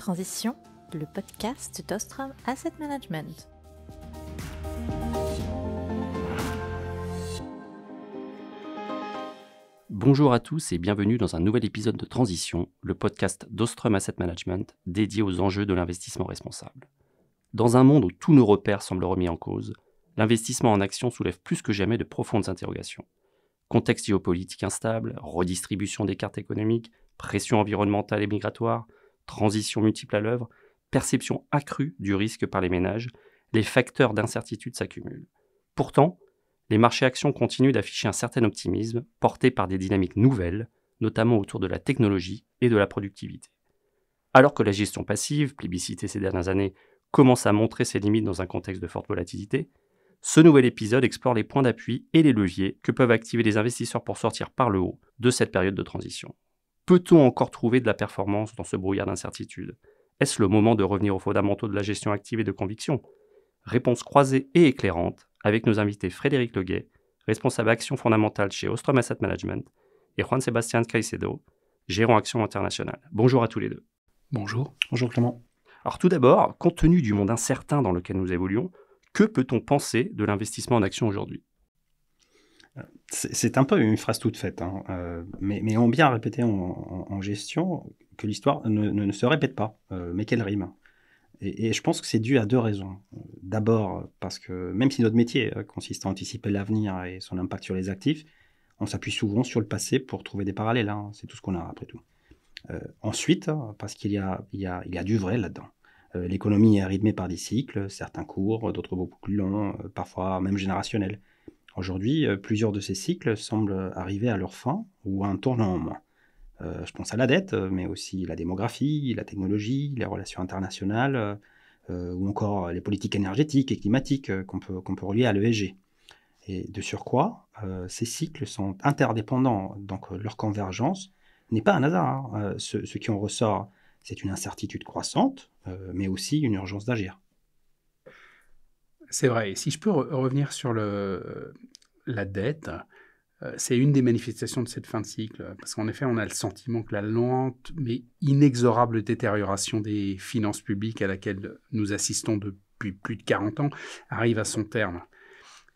Transition, le podcast d'Ostrom Asset Management. Bonjour à tous et bienvenue dans un nouvel épisode de Transition, le podcast d'Ostrom Asset Management dédié aux enjeux de l'investissement responsable. Dans un monde où tous nos repères semblent remis en cause, l'investissement en actions soulève plus que jamais de profondes interrogations. Contexte géopolitique instable, redistribution des cartes économiques, pression environnementale et migratoire, transition multiple à l'œuvre, perception accrue du risque par les ménages, les facteurs d'incertitude s'accumulent. Pourtant, les marchés actions continuent d'afficher un certain optimisme, porté par des dynamiques nouvelles, notamment autour de la technologie et de la productivité. Alors que la gestion passive, plébiscitée ces dernières années, commence à montrer ses limites dans un contexte de forte volatilité, ce nouvel épisode explore les points d'appui et les leviers que peuvent activer les investisseurs pour sortir par le haut de cette période de transition. Peut-on encore trouver de la performance dans ce brouillard d'incertitude ? Est-ce le moment de revenir aux fondamentaux de la gestion active et de conviction ? Réponse croisée et éclairante avec nos invités Frédéric Leguet, responsable action fondamentale chez Ostrom Asset Management, et Juan Sebastián Caicedo, gérant action internationale. Bonjour à tous les deux. Bonjour. Bonjour Clément. Alors tout d'abord, compte tenu du monde incertain dans lequel nous évoluons, que peut-on penser de l'investissement en action aujourd'hui ? C'est un peu une phrase toute faite, mais on bien répété en gestion que l'histoire ne se répète pas, mais qu'elle rime. Et je pense que c'est dû à deux raisons. D'abord, parce que même si notre métier consiste à anticiper l'avenir et son impact sur les actifs, on s'appuie souvent sur le passé pour trouver des parallèles. C'est tout ce qu'on a après tout. Ensuite, parce qu'il y a du vrai là-dedans. L'économie est rythmée par des cycles, certains courts, d'autres beaucoup plus longs, parfois même générationnels. Aujourd'hui, plusieurs de ces cycles semblent arriver à leur fin ou à un tournant en moins. Je pense à la dette, mais aussi la démographie, la technologie, les relations internationales, ou encore les politiques énergétiques et climatiques qu'on peut relier à l'ESG. Et de surcroît, ces cycles sont interdépendants, donc leur convergence n'est pas un hasard. Ce qui en ressort, c'est une incertitude croissante, mais aussi une urgence d'agir. C'est vrai. Et si je peux revenir sur la dette, c'est une des manifestations de cette fin de cycle. Parce qu'en effet, on a le sentiment que la lente mais inexorable détérioration des finances publiques à laquelle nous assistons depuis plus de 40 ans arrive à son terme.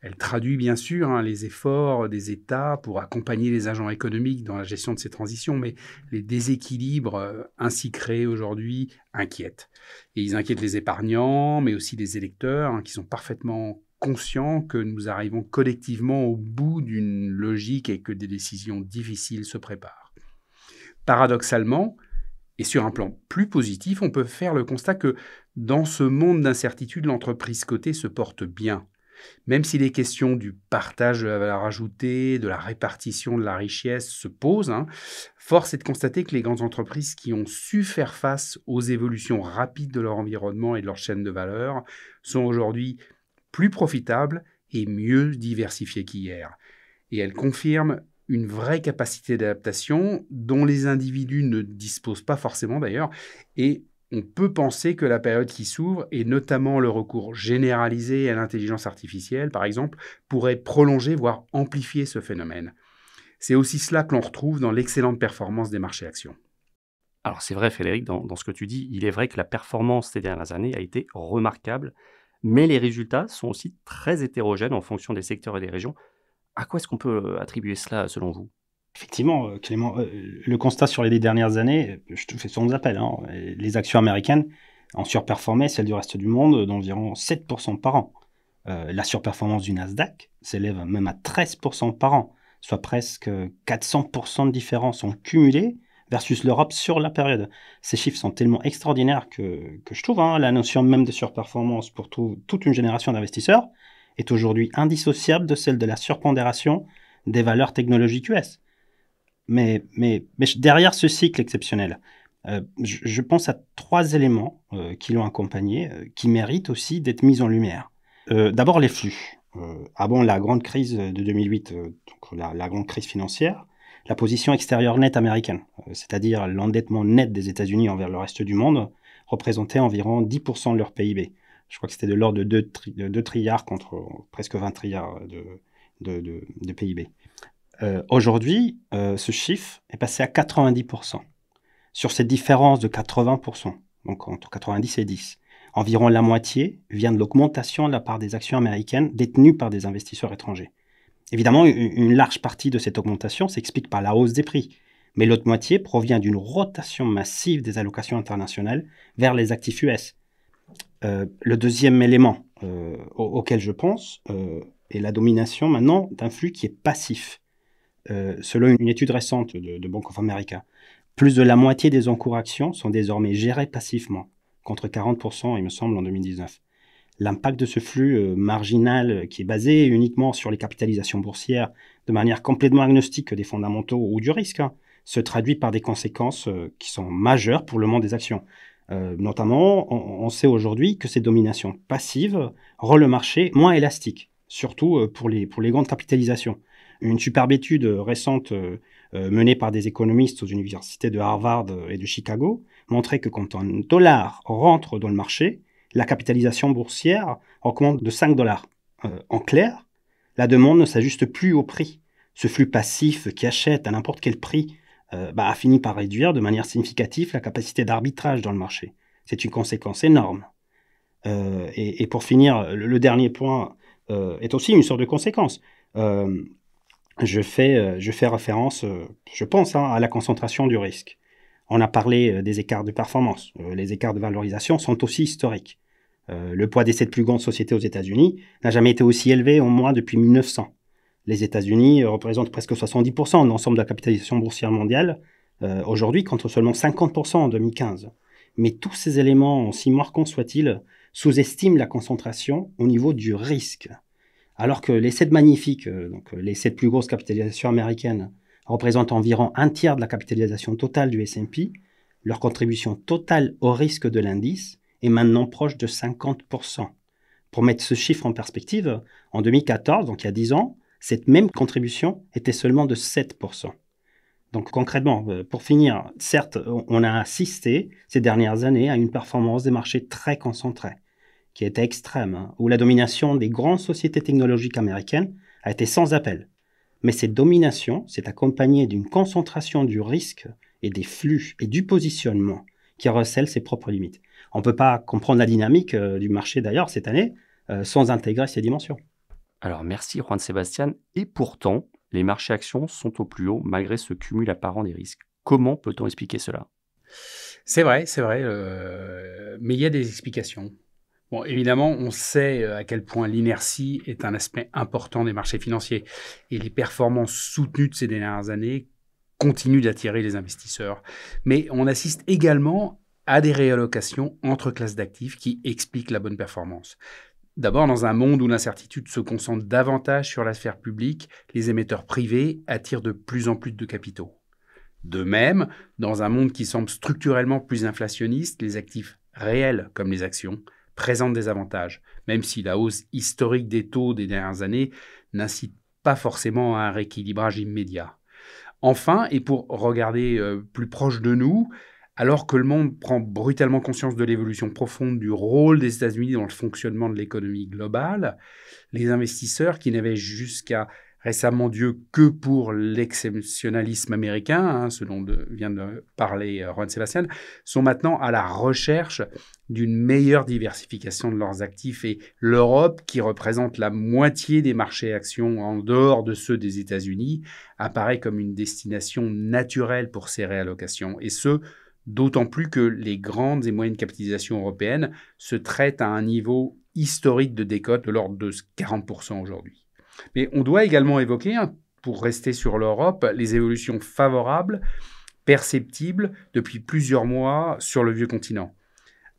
Elle traduit bien sûr les efforts des États pour accompagner les agents économiques dans la gestion de ces transitions, mais les déséquilibres ainsi créés aujourd'hui inquiètent. Et ils inquiètent les épargnants, mais aussi les électeurs qui sont parfaitement conscients que nous arrivons collectivement au bout d'une logique et que des décisions difficiles se préparent. Paradoxalement, et sur un plan plus positif, on peut faire le constat que dans ce monde d'incertitude, l'entreprise cotée se porte bien. Même si les questions du partage de la valeur ajoutée, de la répartition de la richesse se posent, force est de constater que les grandes entreprises qui ont su faire face aux évolutions rapides de leur environnement et de leur chaîne de valeur sont aujourd'hui plus profitables et mieux diversifiées qu'hier. Et elles confirment une vraie capacité d'adaptation dont les individus ne disposent pas forcément d'ailleurs, et on peut penser que la période qui s'ouvre, et notamment le recours généralisé à l'intelligence artificielle, par exemple, pourrait prolonger, voire amplifier ce phénomène. C'est aussi cela que l'on retrouve dans l'excellente performance des marchés actions. Alors c'est vrai Frédéric, dans ce que tu dis, il est vrai que la performance ces dernières années a été remarquable, mais les résultats sont aussi très hétérogènes en fonction des secteurs et des régions. À quoi est-ce qu'on peut attribuer cela selon vous ? Effectivement, Clément, le constat sur les 10 dernières années, je te fais sans appel. Les actions américaines ont surperformé celles du reste du monde d'environ 7% par an. La surperformance du Nasdaq s'élève même à 13% par an, soit presque 400% de différence en cumulé versus l'Europe sur la période. Ces chiffres sont tellement extraordinaires que je trouve la notion même de surperformance pour toute une génération d'investisseurs est aujourd'hui indissociable de celle de la surpondération des valeurs technologiques US. Mais derrière ce cycle exceptionnel, je pense à 3 éléments qui l'ont accompagné, qui méritent aussi d'être mis en lumière. D'abord, les flux. Avant la grande crise de 2008, donc la grande crise financière, la position extérieure nette américaine, c'est-à-dire l'endettement net des États-Unis envers le reste du monde, représentait environ 10% de leur PIB. Je crois que c'était de l'ordre de 2 trilliards contre presque 20 trilliards de PIB. Aujourd'hui, ce chiffre est passé à 90%. Sur cette différence de 80%, donc entre 90 et 10. Environ la moitié vient de l'augmentation de la part des actions américaines détenues par des investisseurs étrangers. Évidemment, une large partie de cette augmentation s'explique par la hausse des prix, mais l'autre moitié provient d'une rotation massive des allocations internationales vers les actifs US. Le deuxième élément auquel je pense est la domination maintenant d'un flux qui est passif. Selon une étude récente de Bank of America, plus de la moitié des encours actions sont désormais gérés passivement, contre 40%, il me semble, en 2019. L'impact de ce flux marginal qui est basé uniquement sur les capitalisations boursières de manière complètement agnostique des fondamentaux ou du risque, se traduit par des conséquences qui sont majeures pour le monde des actions. Notamment, on sait aujourd'hui que ces dominations passives rendent le marché moins élastique, surtout pour les grandes capitalisations. Une superbe étude récente menée par des économistes aux universités de Harvard et de Chicago montrait que quand un dollar rentre dans le marché, la capitalisation boursière augmente de 5 $. En clair, la demande ne s'ajuste plus au prix. Ce flux passif qui achète à n'importe quel prix a fini par réduire de manière significative la capacité d'arbitrage dans le marché. C'est une conséquence énorme. Et pour finir, le dernier point est aussi une sorte de conséquence. Je fais référence, je pense, à la concentration du risque. On a parlé des écarts de performance. Les écarts de valorisation sont aussi historiques. Le poids des 7 plus grandes sociétés aux États-Unis n'a jamais été aussi élevé, au moins depuis 1900. Les États-Unis représentent presque 70% de l'ensemble de la capitalisation boursière mondiale aujourd'hui, contre seulement 50% en 2015. Mais tous ces éléments, si marquants soient-ils, sous-estiment la concentration au niveau du risque. Alors que les 7 magnifiques, donc les 7 plus grosses capitalisations américaines, représentent environ un tiers de la capitalisation totale du S&P, leur contribution totale au risque de l'indice est maintenant proche de 50%. Pour mettre ce chiffre en perspective, en 2014, donc il y a 10 ans, cette même contribution était seulement de 7%. Donc concrètement, pour finir, certes, on a assisté ces dernières années à une performance des marchés très concentrée, qui était extrême, où la domination des grandes sociétés technologiques américaines a été sans appel. Mais cette domination s'est accompagnée d'une concentration du risque et des flux et du positionnement qui recèle ses propres limites. On ne peut pas comprendre la dynamique du marché d'ailleurs cette année sans intégrer ces dimensions. Alors merci Juan Sébastien, et pourtant, les marchés actions sont au plus haut malgré ce cumul apparent des risques. Comment peut-on expliquer cela ? C'est vrai, mais il y a des explications. Bon, évidemment, on sait à quel point l'inertie est un aspect important des marchés financiers et les performances soutenues de ces dernières années continuent d'attirer les investisseurs. Mais on assiste également à des réallocations entre classes d'actifs qui expliquent la bonne performance. D'abord, dans un monde où l'incertitude se concentre davantage sur la sphère publique, les émetteurs privés attirent de plus en plus de capitaux. De même, dans un monde qui semble structurellement plus inflationniste, les actifs réels, comme les actions, présentent des avantages, même si la hausse historique des taux des dernières années n'incite pas forcément à un rééquilibrage immédiat. Enfin, et pour regarder plus proche de nous, alors que le monde prend brutalement conscience de l'évolution profonde du rôle des États-Unis dans le fonctionnement de l'économie globale, les investisseurs qui n'avaient jusqu'à récemment Dieu que pour l'exceptionnalisme américain, ce dont vient de parler Juan Sébastien, sont maintenant à la recherche d'une meilleure diversification de leurs actifs, et l'Europe, qui représente la moitié des marchés actions en dehors de ceux des États-Unis, apparaît comme une destination naturelle pour ces réallocations, et ce, d'autant plus que les grandes et moyennes capitalisations européennes se traitent à un niveau historique de décote de l'ordre de 40% aujourd'hui. Mais on doit également évoquer, pour rester sur l'Europe, les évolutions favorables, perceptibles depuis plusieurs mois sur le vieux continent.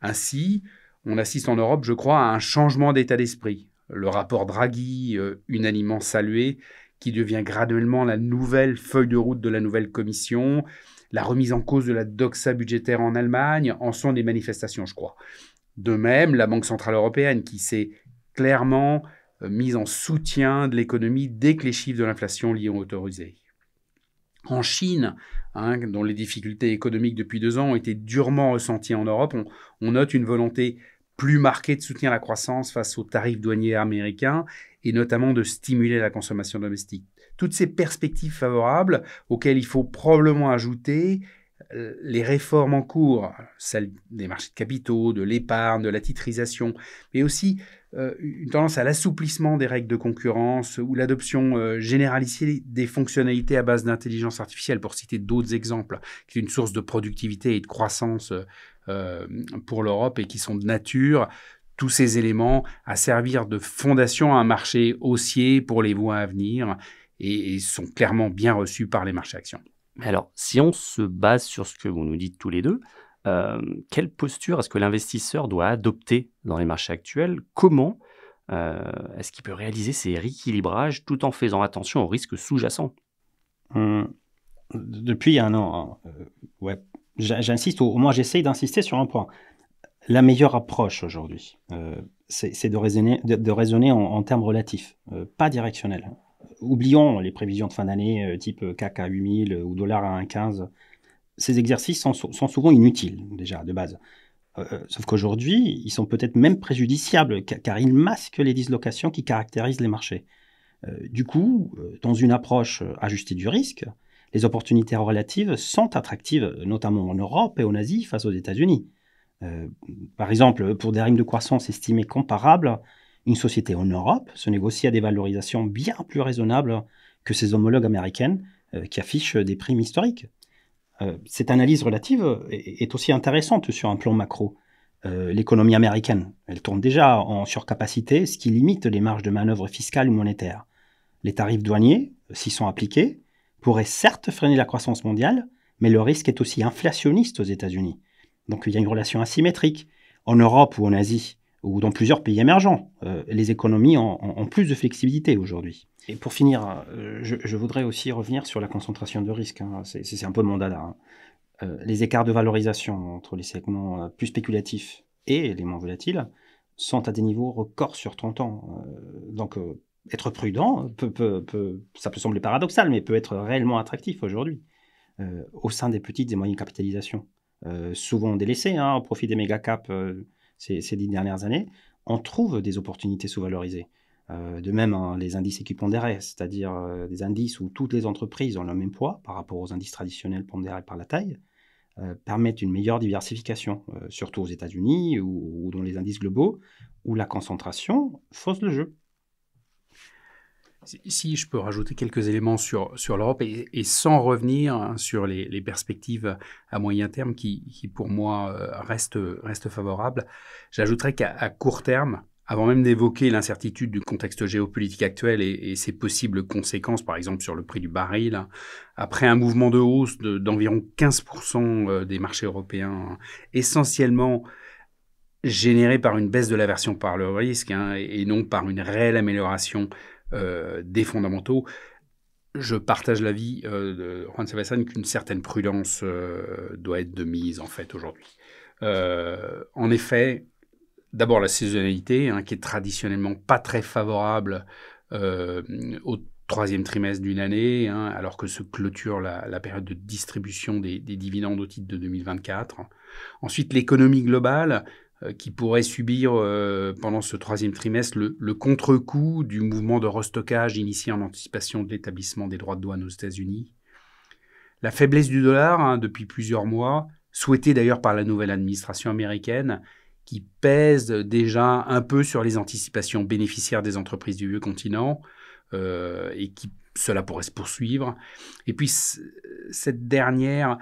Ainsi, on assiste en Europe, je crois, à un changement d'état d'esprit. Le rapport Draghi, unanimement salué, qui devient graduellement la nouvelle feuille de route de la nouvelle Commission, la remise en cause de la doxa budgétaire en Allemagne en sont des manifestations, je crois. De même, la Banque centrale européenne, qui s'est clairement mise en soutien de l'économie dès que les chiffres de l'inflation l'y ont autorisé. En Chine, dont les difficultés économiques depuis 2 ans ont été durement ressenties en Europe, on note une volonté plus marquée de soutenir la croissance face aux tarifs douaniers américains et notamment de stimuler la consommation domestique. Toutes ces perspectives favorables, auxquelles il faut probablement ajouter les réformes en cours, celles des marchés de capitaux, de l'épargne, de la titrisation, mais aussi une tendance à l'assouplissement des règles de concurrence ou l'adoption généralisée des fonctionnalités à base d'intelligence artificielle, pour citer d'autres exemples, qui est une source de productivité et de croissance pour l'Europe et qui sont de nature, tous ces éléments, à servir de fondation à un marché haussier pour les mois à venir et sont clairement bien reçus par les marchés actions. Mais alors, si on se base sur ce que vous nous dites tous les deux, quelle posture est-ce que l'investisseur doit adopter dans les marchés actuels? Comment est-ce qu'il peut réaliser ces rééquilibrages tout en faisant attention aux risques sous-jacents? Depuis un an, j'insiste, au moins j'essaye d'insister sur un point. La meilleure approche aujourd'hui, c'est de raisonner en termes relatifs, pas directionnels. Oublions les prévisions de fin d'année type CAC à 8000 ou dollar à 1,15. Ces exercices sont souvent inutiles, déjà, de base. Sauf qu'aujourd'hui, ils sont peut-être même préjudiciables, car ils masquent les dislocations qui caractérisent les marchés. Du coup, dans une approche ajustée du risque, les opportunités relatives sont attractives, notamment en Europe et en Asie face aux États-Unis. Par exemple, pour des rimes de croissance estimées comparables, une société en Europe se négocie à des valorisations bien plus raisonnables que ses homologues américaines qui affichent des primes historiques. Cette analyse relative est aussi intéressante sur un plan macro. L'économie américaine, elle tourne déjà en surcapacité, ce qui limite les marges de manœuvre fiscales ou monétaires. Les tarifs douaniers, s'ils sont appliqués, pourraient certes freiner la croissance mondiale, mais le risque est aussi inflationniste aux États-Unis. Donc il y a une relation asymétrique. En Europe ou en Asie, ou dans plusieurs pays émergents, les économies ont plus de flexibilité aujourd'hui. Et pour finir, je voudrais aussi revenir sur la concentration de risque. C'est un peu mon dada. Les écarts de valorisation entre les segments plus spéculatifs et les moins volatiles sont à des niveaux records sur 30 ans. Donc être prudent, ça peut sembler paradoxal, mais peut être réellement attractif aujourd'hui. Au sein des petites et moyennes capitalisations, souvent délaissées au profit des méga caps ces 10 dernières années, on trouve des opportunités sous-valorisées. De même, les indices équipondérés, c'est-à-dire des indices où toutes les entreprises ont le même poids par rapport aux indices traditionnels pondérés par la taille, permettent une meilleure diversification, surtout aux États-Unis ou dans les indices globaux, où la concentration fausse le jeu. Si je peux rajouter quelques éléments sur l'Europe et sans revenir sur les perspectives à moyen terme qui pour moi restent favorables, j'ajouterais qu'à court terme, avant même d'évoquer l'incertitude du contexte géopolitique actuel et ses possibles conséquences, par exemple sur le prix du baril, après un mouvement de hausse d'environ 15% des marchés européens, essentiellement généré par une baisse de l'aversion par le risque et non par une réelle amélioration des fondamentaux, je partage l'avis de Juan Sebastián qu'une certaine prudence doit être de mise en fait aujourd'hui. En effet, d'abord la saisonnalité qui est traditionnellement pas très favorable au troisième trimestre d'une année, alors que se clôture la période de distribution des dividendes au titre de 2024. Ensuite, l'économie globale qui pourrait subir pendant ce troisième trimestre le contre-coup du mouvement de restockage initié en anticipation de l'établissement des droits de douane aux États-Unis. La faiblesse du dollar depuis plusieurs mois, souhaitée d'ailleurs par la nouvelle administration américaine, qui pèse déjà un peu sur les anticipations bénéficiaires des entreprises du vieux continent et qui cela pourrait se poursuivre. Et puis cette dernière...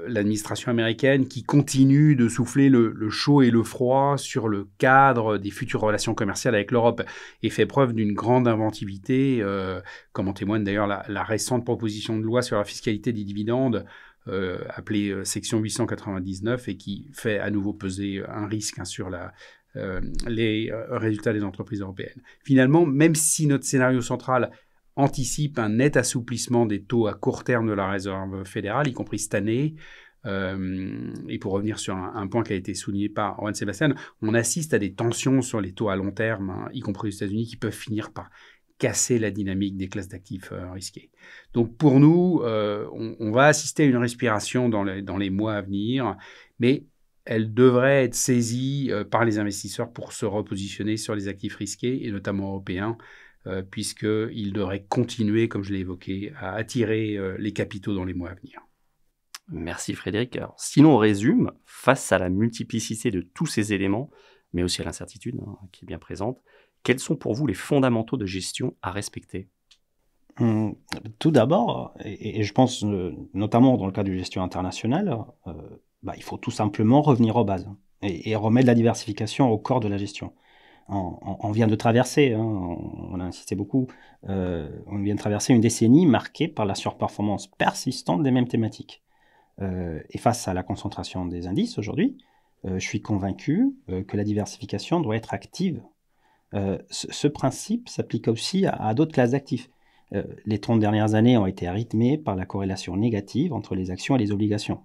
l'administration américaine qui continue de souffler le chaud et le froid sur le cadre des futures relations commerciales avec l'Europe et fait preuve d'une grande inventivité, comme en témoigne d'ailleurs la récente proposition de loi sur la fiscalité des dividendes, appelée section 899, et qui fait à nouveau peser un risque sur les résultats des entreprises européennes. Finalement, même si notre scénario central anticipe un net assouplissement des taux à court terme de la Réserve fédérale, y compris cette année. Et pour revenir sur un point qui a été souligné par Juan Sebastián, on assiste à des tensions sur les taux à long terme, y compris aux États-Unis, qui peuvent finir par casser la dynamique des classes d'actifs risqués. Donc pour nous, on va assister à une respiration dans les mois à venir, mais elle devrait être saisie par les investisseurs pour se repositionner sur les actifs risqués, et notamment européens, puisqu'il devrait continuer, comme je l'ai évoqué, à attirer les capitaux dans les mois à venir. Merci Frédéric. Alors, sinon on résume, face à la multiplicité de tous ces éléments, mais aussi à l'incertitude qui est bien présente, quels sont pour vous les fondamentaux de gestion à respecter ? Tout d'abord, et je pense notamment dans le cas de gestion internationale, il faut tout simplement revenir aux bases et remettre la diversification au corps de la gestion. On vient de traverser, on a insisté beaucoup, on vient de traverser une décennie marquée par la surperformance persistante des mêmes thématiques. Et face à la concentration des indices aujourd'hui, je suis convaincu que la diversification doit être active. Ce principe s'applique aussi à d'autres classes d'actifs. Les 30 dernières années ont été rythmées par la corrélation négative entre les actions et les obligations.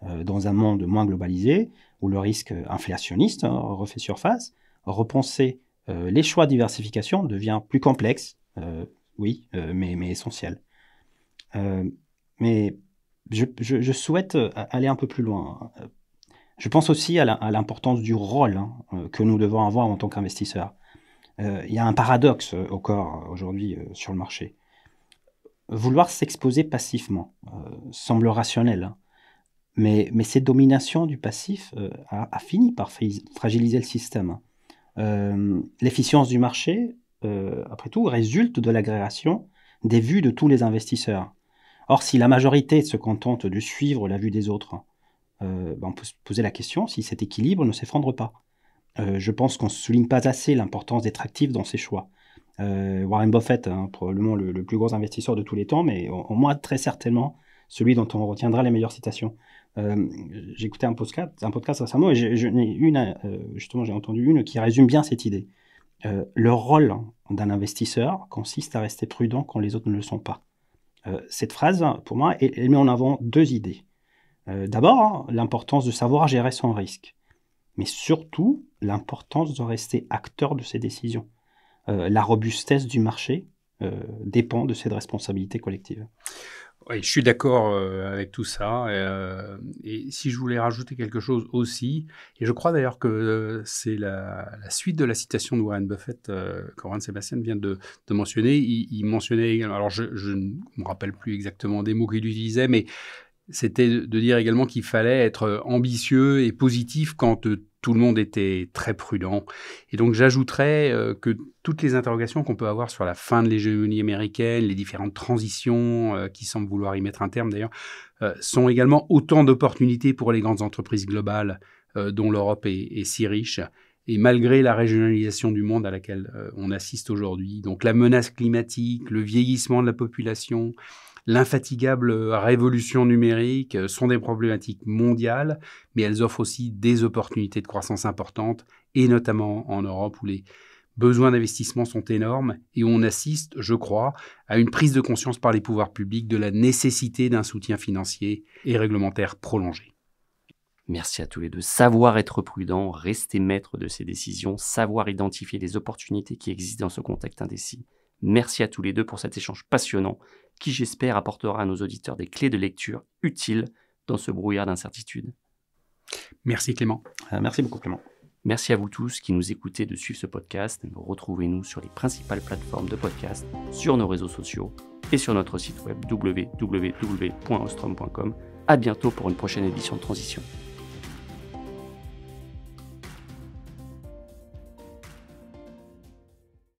Dans un monde moins globalisé, où le risque inflationniste refait surface, repenser les choix de diversification devient plus complexe, mais essentiel. Mais je souhaite aller un peu plus loin. Je pense aussi à l'importance du rôle que nous devons avoir en tant qu'investisseurs. Il y a un paradoxe encore aujourd'hui sur le marché. Vouloir s'exposer passivement semble rationnel, mais cette domination du passif a fini par fragiliser le système. L'efficience du marché, après tout, résulte de l'agrégation des vues de tous les investisseurs. Or, si la majorité se contente de suivre la vue des autres, on peut se poser la question si cet équilibre ne s'effondre pas. Je pense qu'on ne souligne pas assez l'importance d'être actif dans ses choix. Warren Buffett, probablement le plus gros investisseur de tous les temps, mais au moins très certainement celui dont on retiendra les meilleures citations. J'ai écouté un podcast récemment et j'ai entendu une qui résume bien cette idée. Le rôle d'un investisseur consiste à rester prudent quand les autres ne le sont pas. Cette phrase, pour moi, elle met en avant deux idées. D'abord, l'importance de savoir gérer son risque, mais surtout l'importance de rester acteur de ses décisions. La robustesse du marché dépend de cette responsabilité collective. Oui, je suis d'accord avec tout ça. Et si je voulais rajouter quelque chose aussi, et je crois d'ailleurs que c'est la suite de la citation de Warren Buffett qu'Oran Sébastien vient de mentionner. Il mentionnait également, alors je ne me rappelle plus exactement des mots qu'il utilisait, mais c'était de dire également qu'il fallait être ambitieux et positif quand tout le monde était très prudent. Et donc j'ajouterais que toutes les interrogations qu'on peut avoir sur la fin de l'hégémonie américaine, les différentes transitions qui semblent vouloir y mettre un terme d'ailleurs, sont également autant d'opportunités pour les grandes entreprises globales dont l'Europe est si riche. Et malgré la régionalisation du monde à laquelle on assiste aujourd'hui, donc la menace climatique, le vieillissement de la population, l'infatigable révolution numérique sont des problématiques mondiales, mais elles offrent aussi des opportunités de croissance importantes, et notamment en Europe où les besoins d'investissement sont énormes et où on assiste, je crois, à une prise de conscience par les pouvoirs publics de la nécessité d'un soutien financier et réglementaire prolongé. Merci à tous les deux. Savoir être prudent, rester maître de ses décisions, savoir identifier les opportunités qui existent dans ce contexte indécis. Merci à tous les deux pour cet échange passionnant qui, j'espère, apportera à nos auditeurs des clés de lecture utiles dans ce brouillard d'incertitude. Merci Clément. Merci beaucoup Clément. Merci à vous tous qui nous écoutez de suivre ce podcast. Retrouvez-nous sur les principales plateformes de podcast, sur nos réseaux sociaux et sur notre site web www.ostrom.com. À bientôt pour une prochaine édition de Transition.